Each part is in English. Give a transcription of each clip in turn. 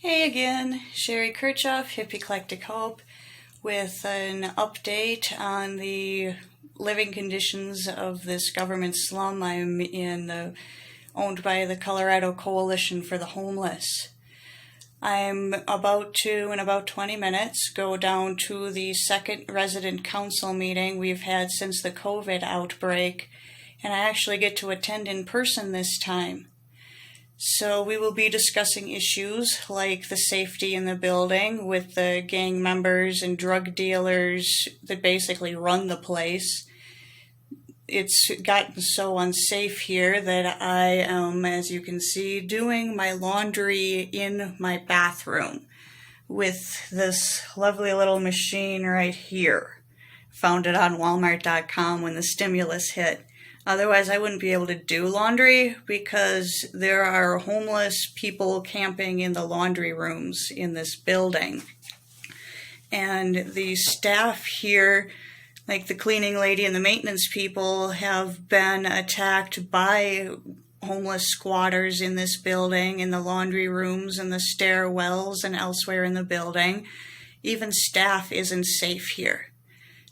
Hey again, Sherry Kirchhoff, Hip Eclectic Hope, with an update on the living conditions of this government slum I'm in, owned by the Colorado Coalition for the Homeless. I'm about to, in about 20 minutes, go down to the second resident council meeting we've had since the COVID outbreak, and I actually get to attend in person this time. So we will be discussing issues like the safety in the building with the gang members and drug dealers that basically run the place. It's gotten so unsafe here that I am, as you can see, doing my laundry in my bathroom with this lovely little machine right here. Found it on Walmart.com when the stimulus hit. Otherwise, I wouldn't be able to do laundry because there are homeless people camping in the laundry rooms in this building. And the staff here, like the cleaning lady and the maintenance people, have been attacked by homeless squatters in this building, in the laundry rooms and the stairwells and elsewhere in the building. Even staff isn't safe here.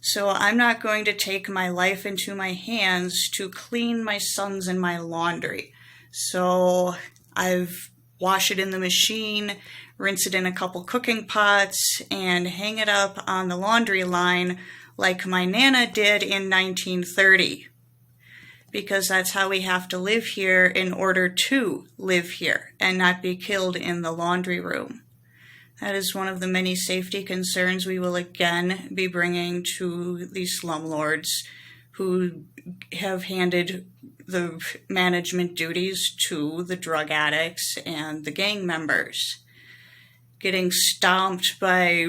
So I'm not going to take my life into my hands to clean my sons and my laundry. So I've washed it in the machine, rinse it in a couple cooking pots, and hang it up on the laundry line like my Nana did in 1930. Because that's how we have to live here in order to live here and not be killed in the laundry room. That is one of the many safety concerns we will again be bringing to the slumlords who have handed the management duties to the drug addicts and the gang members. Getting stomped by,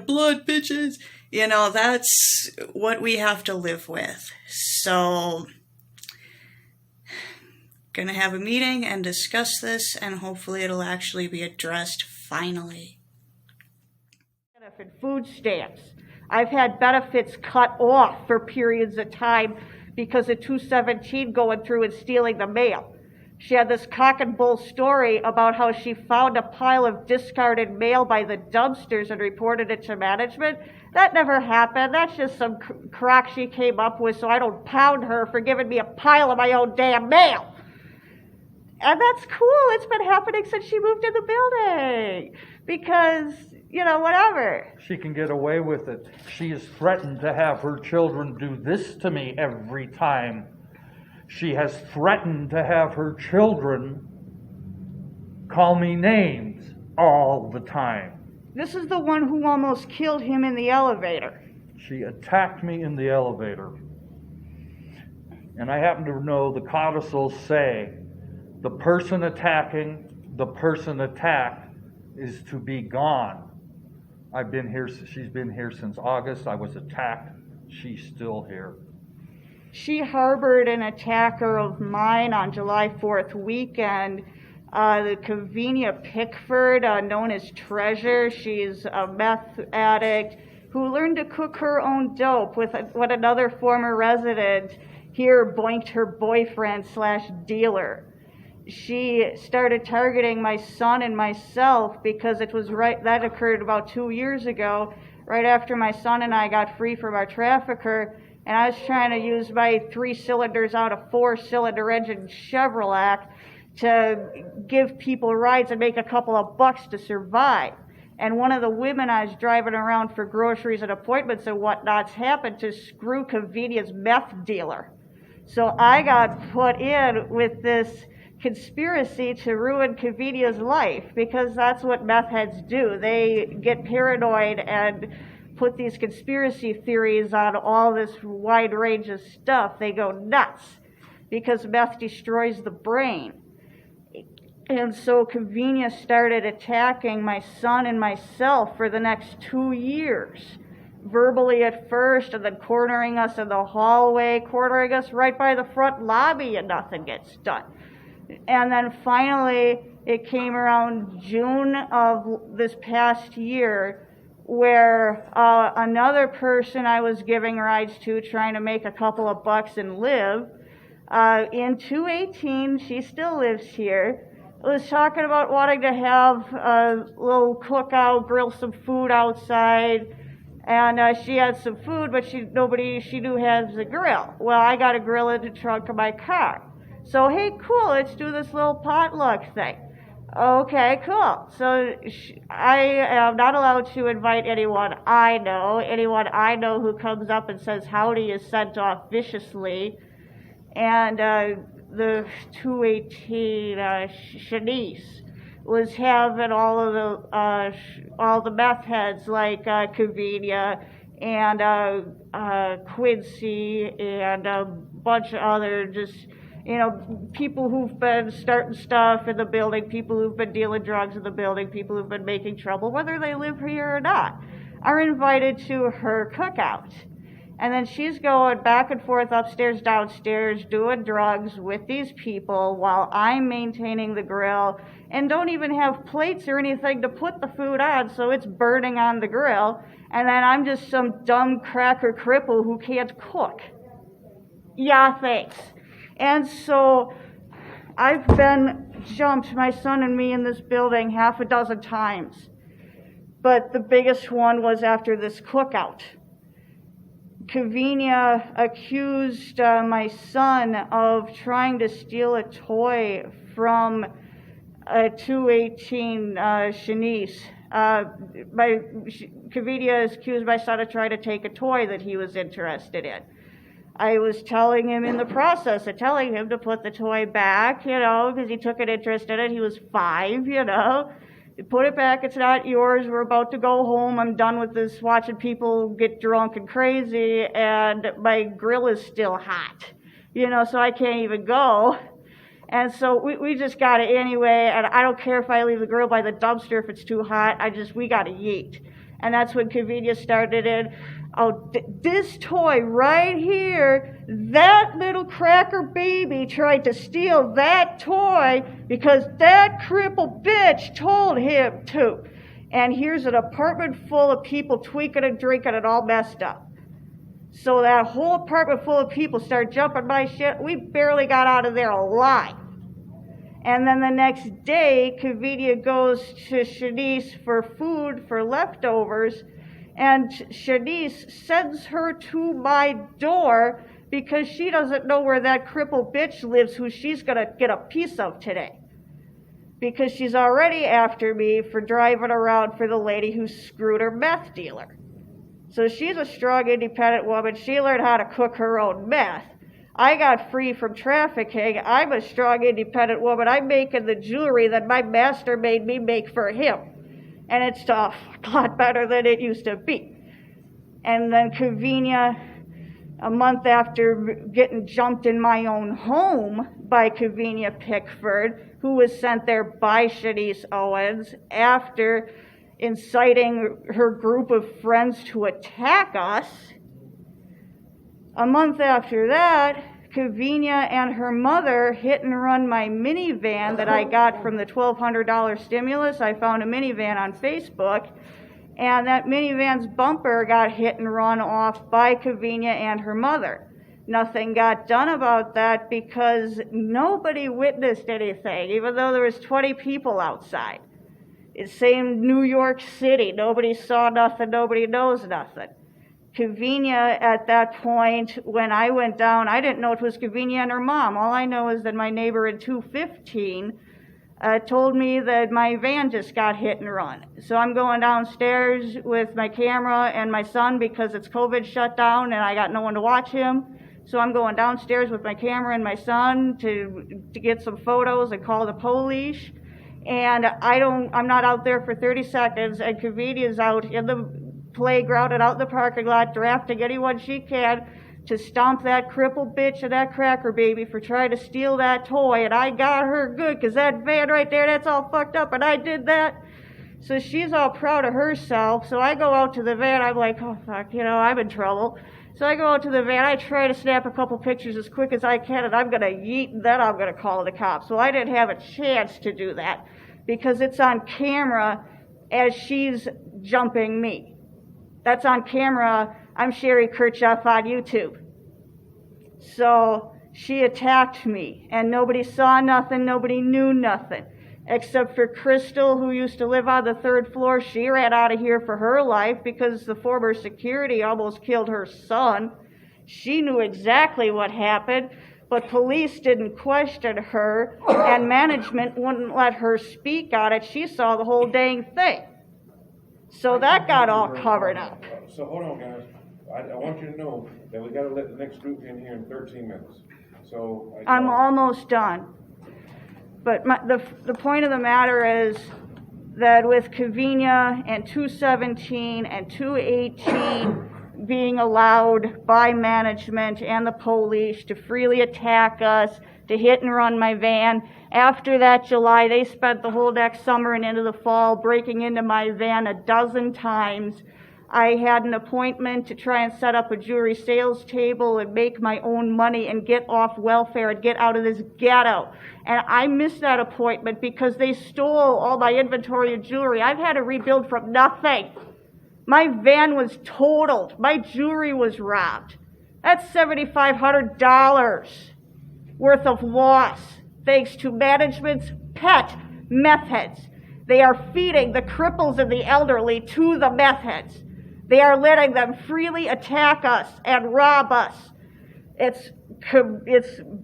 blood bitches, that's what we have to live with. So, gonna have a meeting and discuss this, and hopefully it'll actually be addressed finally. Food stamps. I've had benefits cut off for periods of time because of 217 going through and stealing the mail. She had this cock and bull story about how she found a pile of discarded mail by the dumpsters and reported it to management. That never happened. That's just some crock she came up with, so I don't pound her for giving me a pile of my own damn mail. And that's cool. It's been happening since she moved in the building. Because, whatever. She can get away with it. She has threatened to have her children do this to me every time. She has threatened to have her children call me names all the time. This is the one who almost killed him in the elevator. She attacked me in the elevator. And I happen to know the codicils say the person attacking, the person attacked is to be gone. I've been here, she's been here since August. I was attacked. She's still here. She harbored an attacker of mine on July 4th weekend. The Cavinia Pickford, known as Treasure, she's a meth addict who learned to cook her own dope with what another former resident here boinked her boyfriend/dealer. She started targeting my son and myself because that occurred about 2 years ago, right after my son and I got free from our trafficker, and I was trying to use my 3 cylinders out of 4-cylinder engine Chevrolet to give people rides and make a couple of bucks to survive. And one of the women I was driving around for groceries and appointments and whatnots happened to screw Cavinia's meth dealer. So I got put in with this conspiracy to ruin Cavinia's life, because that's what meth heads do. They get paranoid and put these conspiracy theories on all this wide range of stuff. They go nuts because meth destroys the brain. And so Cavinia started attacking my son and myself for the next 2 years. Verbally at first, and then cornering us in the hallway, cornering us right by the front lobby, and nothing gets done. And then finally, it came around June of this past year where another person I was giving rides to, trying to make a couple of bucks and live, in 218, she still lives here, was talking about wanting to have a little cookout, grill some food outside, and she had some food, but nobody she knew has a grill. Well, I got a grill in the trunk of my car. So, hey, cool, let's do this little potluck thing. Okay, cool. So I am not allowed to invite anyone I know. Anyone I know who comes up and says howdy is sent off viciously. And the 218 Shanice was having all the meth heads like Kavinia and Quincy and a bunch of other just, people who've been starting stuff in the building, people who've been dealing drugs in the building, people who've been making trouble, whether they live here or not, are invited to her cookout. And then she's going back and forth upstairs, downstairs, doing drugs with these people while I'm maintaining the grill and don't even have plates or anything to put the food on, so it's burning on the grill. And then I'm just some dumb cracker cripple who can't cook. Yeah, thanks. And so I've been jumped, my son and me, in this building half a dozen times. But the biggest one was after this cookout. Kavinia accused my son of trying to steal a toy from 218 Shanice. Kavinia accused my son of trying to take a toy that he was interested in. I was telling him in the process of telling him to put the toy back, because he took an interest in it. He was 5, Put it back, it's not yours, we're about to go home, I'm done with this watching people get drunk and crazy, and my grill is still hot, so I can't even go. And so we just got it anyway, and I don't care if I leave the grill by the dumpster if it's too hot, we got to yeet. And that's when Kavinia started in, this toy right here, that little cracker baby tried to steal that toy because that crippled bitch told him to. And here's an apartment full of people tweaking and drinking and all messed up. So that whole apartment full of people started jumping my shit. We barely got out of there alive. And then the next day, Kavinia goes to Shanice for food for leftovers, and Shanice sends her to my door because she doesn't know where that crippled bitch lives who she's going to get a piece of today. Because she's already after me for driving around for the lady who screwed her meth dealer. So she's a strong, independent woman. She learned how to cook her own meth. I got free from trafficking. I'm a strong, independent woman. I'm making the jewelry that my master made me make for him. And it's a lot better than it used to be. And then Kavinia, a month after getting jumped in my own home by Kavinia Pickford, who was sent there by Shanice Owens after inciting her group of friends to attack us. A month after that, Kavinia and her mother hit and run my minivan that I got from the $1,200 stimulus. I found a minivan on Facebook, and that minivan's bumper got hit and run off by Kavinia and her mother. Nothing got done about that because nobody witnessed anything, even though there was 20 people outside. It's same New York City. Nobody saw nothing, nobody knows nothing. Kavinia, at that point, when I went down, I didn't know it was Kavinia and her mom. All I know is that my neighbor in 215 told me that my van just got hit and run. So I'm going downstairs with my camera and my son because it's COVID shut down and I got no one to watch him. So I'm going downstairs with my camera and my son to get some photos and call the police. And I'm not out there for 30 seconds, and Kavinia's out in the playground and out in the parking lot drafting anyone she can to stomp that crippled bitch and that cracker baby for trying to steal that toy. And I got her good because that van right there, that's all fucked up, and I did that. So she's all proud of herself. So I go out to the van. I'm like, oh, fuck, I'm in trouble. So I go out to the van. I try to snap a couple pictures as quick as I can, and I'm going to yeet, and then I'm going to call the cops. So I didn't have a chance to do that because it's on camera as she's jumping me. That's on camera. I'm Sherry Kirchhoff on YouTube. So she attacked me, and nobody saw nothing. Nobody knew nothing. Except for Crystal, who used to live on the 3rd floor. She ran out of here for her life because the former security almost killed her son. She knew exactly what happened, but police didn't question her, and management wouldn't let her speak on it. She saw the whole dang thing. So that got all covered up. So hold on, guys. I want you to know that we got to let the next group in here in 13 minutes. So I'm almost done. But the point of the matter is that with Covina and 217 and 218 being allowed by management and the police to freely attack us, to hit and run my van, after that July, they spent the whole next summer and into the fall breaking into my van 12 times. I had an appointment to try and set up a jewelry sales table and make my own money and get off welfare and get out of this ghetto. And I missed that appointment because they stole all my inventory of jewelry. I've had to rebuild from nothing. My van was totaled. My jewelry was robbed. That's $7,500 worth of loss, thanks to management's pet meth heads. They are feeding the cripples and the elderly to the meth heads. They are letting them freely attack us and rob us. It's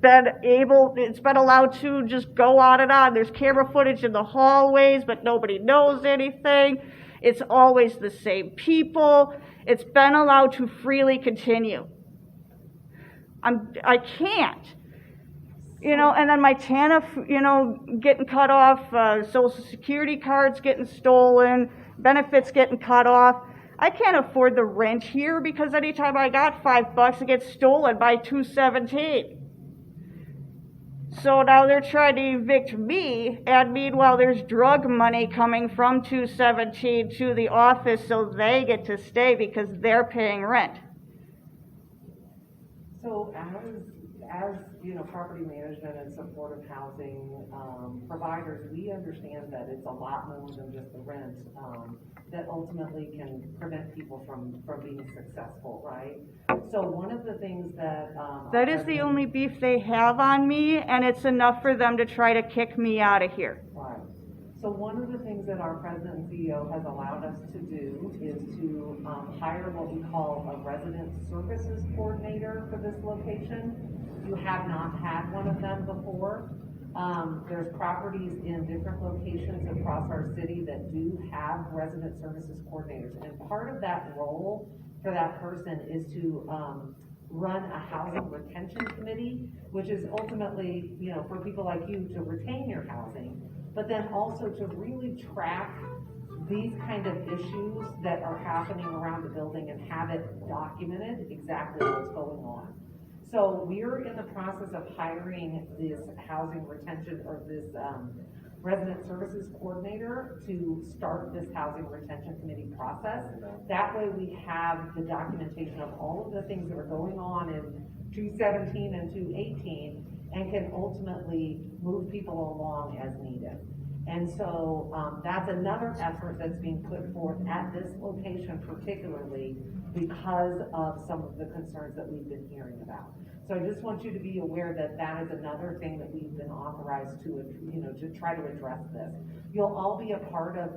been allowed to just go on and on. There's camera footage in the hallways, but nobody knows anything. It's always the same people. It's been allowed to freely continue. I can't. And then my TANF, getting cut off, Social Security cards getting stolen, benefits getting cut off. I can't afford the rent here because anytime I got $5, it gets stolen by 217. So now they're trying to evict me, and meanwhile there's drug money coming from 217 to the office so they get to stay because they're paying rent. So as property management and supportive housing providers, we understand that it's a lot more than just the rent that ultimately can prevent people from being successful, right? So one of the things that is the only beef they have on me, and it's enough for them to try to kick me out of here. Right. So one of the things that our president and CEO has allowed us to do is to hire what we call a resident services coordinator for this location. You have not had one of them before. There's properties in different locations across our city that do have resident services coordinators. And part of that role for that person is to run a housing retention committee, which is ultimately, for people like you to retain your housing, but then also to really track these kind of issues that are happening around the building and have it documented exactly what's going on. So we're in the process of hiring this housing retention or this resident services coordinator to start this housing retention committee process. That way we have the documentation of all of the things that are going on in 217 and 218 and can ultimately move people along as needed. And so that's another effort that's being put forth at this location particularly because of some of the concerns that we've been hearing about. So I just want you to be aware that that is another thing that we've been authorized to, to try to address this. You'll all be a part of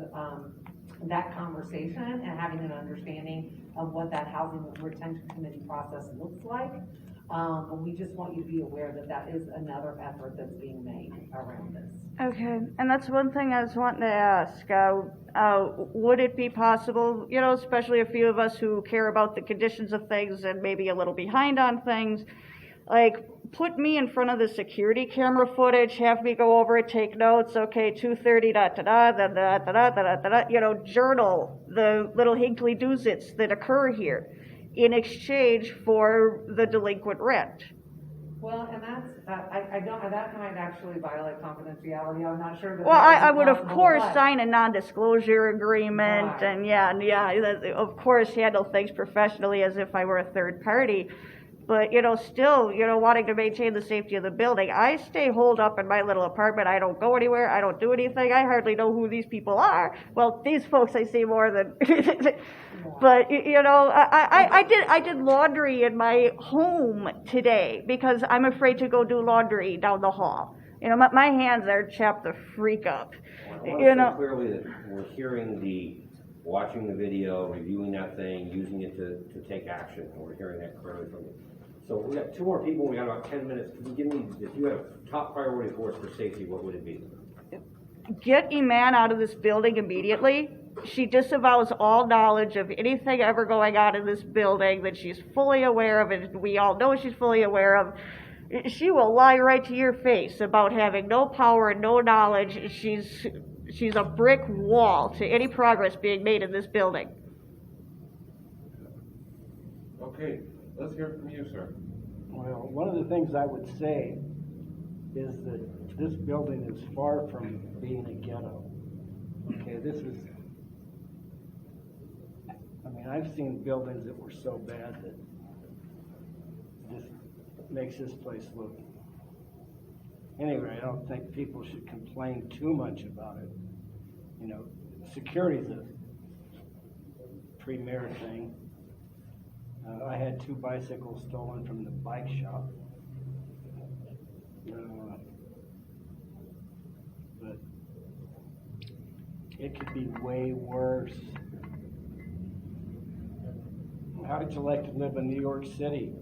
that conversation and having an understanding of what that housing retention committee process looks like. But we just want you to be aware that that is another effort that's being made around this. Okay, and that's one thing I was wanting to ask. Would it be possible, especially a few of us who care about the conditions of things and maybe a little behind on things, like put me in front of the security camera footage, have me go over it, take notes, okay, 2:30, journal the little hinkly doozits that occur here in exchange for the delinquent rent. Well, and that's, I don't, that might actually violate confidentiality. I'm not sure that. Well, I would of course sign a non-disclosure agreement, Right. And of course handle things professionally as if I were a third party. But, still, wanting to maintain the safety of the building. I stay holed up in my little apartment. I don't go anywhere. I don't do anything. I hardly know who these people are. Well, these folks I see more than. But, I did laundry in my home today because I'm afraid to go do laundry down the hall. You know, my hands are chapped the freak up. I want You to know, say clearly that we're hearing watching the video, reviewing that thing, using it to take action, and we're hearing that clearly from you. So we got 2 more people, we got about 10 minutes. Can you give me, if you have top priority for us for safety, what would it be? get Iman out of this building immediately. She disavows all knowledge of anything ever going on in this building that she's fully aware of, and we all know she's fully aware of. She will lie right to your face about having no power and no knowledge. She's a brick wall to any progress being made in this building. Okay, let's hear from you, sir. Well, one of the things I would say is that this building is far from being a ghetto. Okay, I've seen buildings that were so bad that just makes this place look. Anyway, I don't think people should complain too much about it. You know, security's a premier thing. I had 2 bicycles stolen from the bike shop. But it could be way worse. How would you like to live in New York City?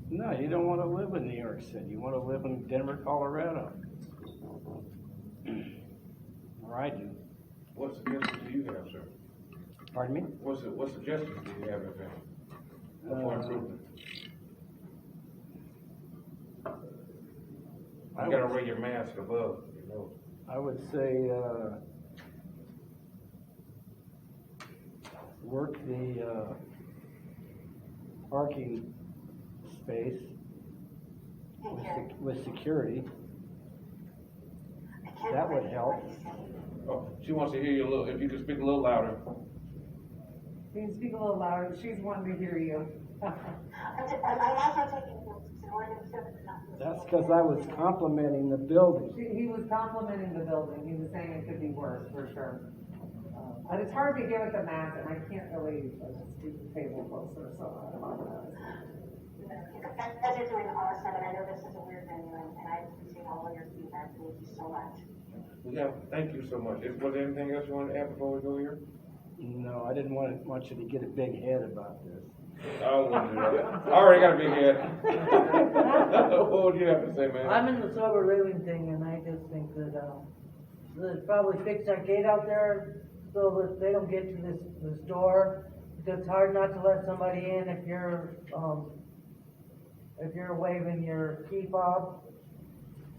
No, you don't want to live in New York City. You want to live in Denver, Colorado. Or I do. What suggestions do you have, sir? Pardon me? What suggestions do you have, if any, for improvement? You gotta wear your mask above your nose. I would say work the parking space with security. That would help. Oh, she wants to hear you a little, if you could speak a little louder. Can you speak a little louder? She's wanting to hear you. That's because I was complimenting the building. He was complimenting the building. He was saying it could be worse, for sure. And it's hard to get with the math, and I can't really speak the table closer, so I apologize. As you're doing awesome, and I know this is a weird venue, and I appreciate all of your feedback. Thank you so much. Thank you so much. Was there anything else you wanted to add before we go here? No, I didn't want you to get a big head about this. I wouldn't do that. I already got a big head. What would you have to say, man? I'm in the sober living thing, and I just think that they'd probably fix that gate out there so that they don't get to this door. Because it's hard not to let somebody in if you're waving your key fob.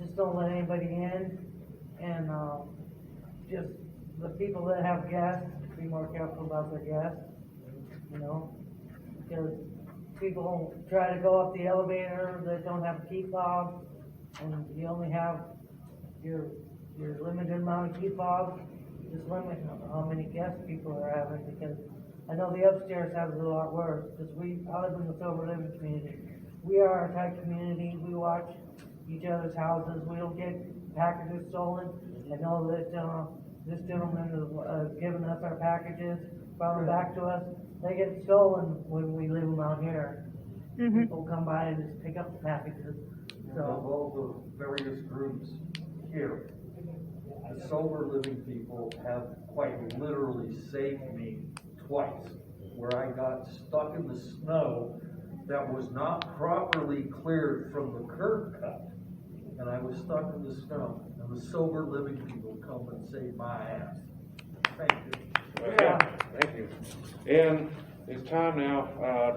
Just don't let anybody in, and just the people that have guests, be more careful about their guests. You know. Because people try to go up the elevator that don't have a key fob, and you only have your limited amount of key fobs. Just limit how many guests people are having, because I know the upstairs has it a lot worse. Because I live in the sober living community. We are a tight community. We watch each other's houses. We don't get packages stolen. I know that this gentleman has given us our packages, brought them back to us. They get stolen when we leave them out here. Mm-hmm. People come by and just pick up the packages. So of all the various groups here, the sober living people have quite literally saved me twice, where I got stuck in the snow that was not properly cleared from the curb cut, and I was stuck in the snow, and the sober living people come and save my ass. Thank you. Yeah, thank you. And it's time now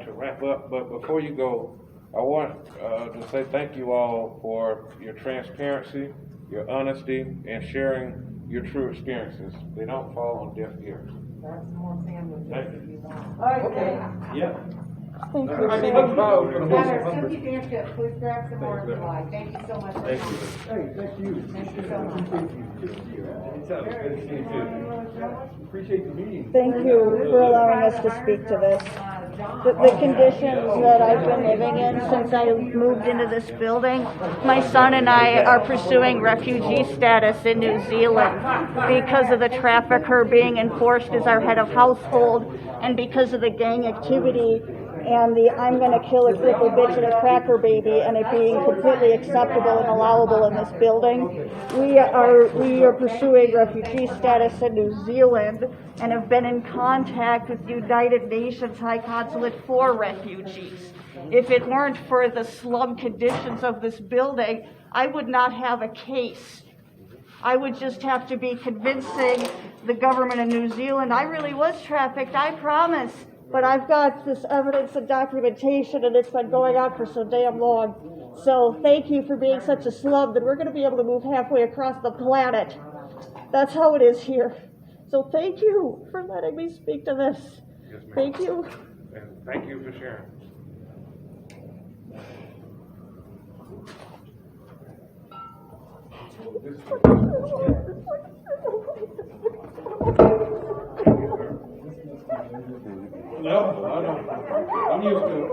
to wrap up, but before you go, I want to say thank you all for your transparency, your honesty, and sharing your true experiences. They don't fall on deaf ears. That's more sandwiches Thank if you. you want. All right, okay. Yeah. Thank you, I need Sam. a crowd. Cynthia Danship, please grab some more in July. Thank you so much. Thank you. Hey, thank you. Thank you so much. Anytime. Good to see you too. Appreciate the meeting. Thank you for allowing us to speak to this. The conditions that I've been living in since I moved into this building, my son and I are pursuing refugee status in New Zealand because of the trafficker being enforced as our head of household, and because of the gang activity and the I'm gonna kill a crippled bitch and a cracker baby, and it being completely acceptable and allowable in this building. We are pursuing refugee status in New Zealand and have been in contact with United Nations High Consulate for refugees. If it weren't for the slum conditions of this building, I would not have a case. I would just have to be convincing the government of New Zealand I really was trafficked, I promise. But I've got this evidence and documentation, and it's been going on for so damn long. So thank you for being such a slum that we're going to be able to move halfway across the planet. That's how it is here. So thank you for letting me speak to this. Yes, ma'am. Thank you. And thank you for sharing. No, I don't. I'm used to it.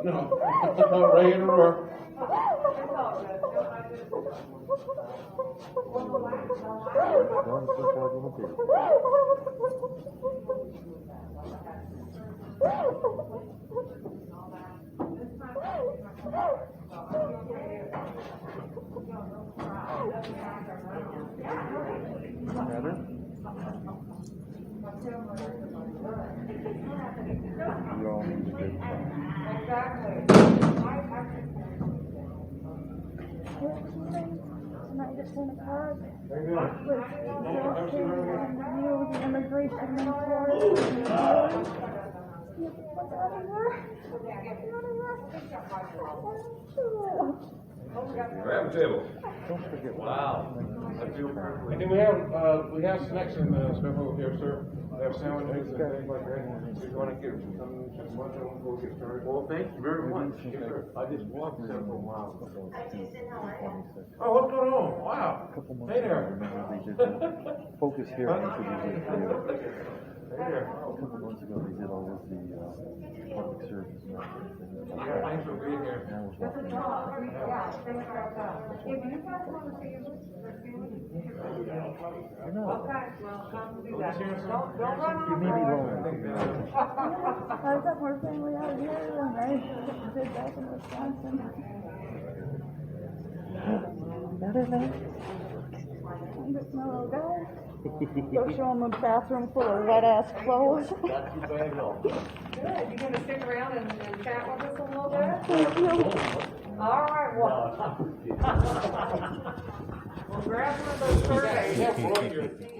No, right in the roar. Tonight it's in a park with the immigration Grab a table. Wow. And then we have snacks and stuff over here, sir. We have sandwiches and things like that. If you want to get some, just one of them, we'll get started. Well, thank you very much. Yes, sir. I just walked several miles. Oh, what's going on? Wow. Hey there. Focus here. Hey there. A couple months ago, they did all of the public service and everything. Yeah, thanks for being here. And I was walking I know. Okay, well, come do that. Cheers, sir. Don't run You off. may be lonely. I've got more family out here than I did back in Wisconsin. Better than? I'm just my little guy. Go show him a bathroom full of wet-ass clothes. Not too bad at all. Good, you gonna stick around and chat with us a little bit? Thank you. All right, well. We'll grab one of those surveys. Yeah, boy, you're-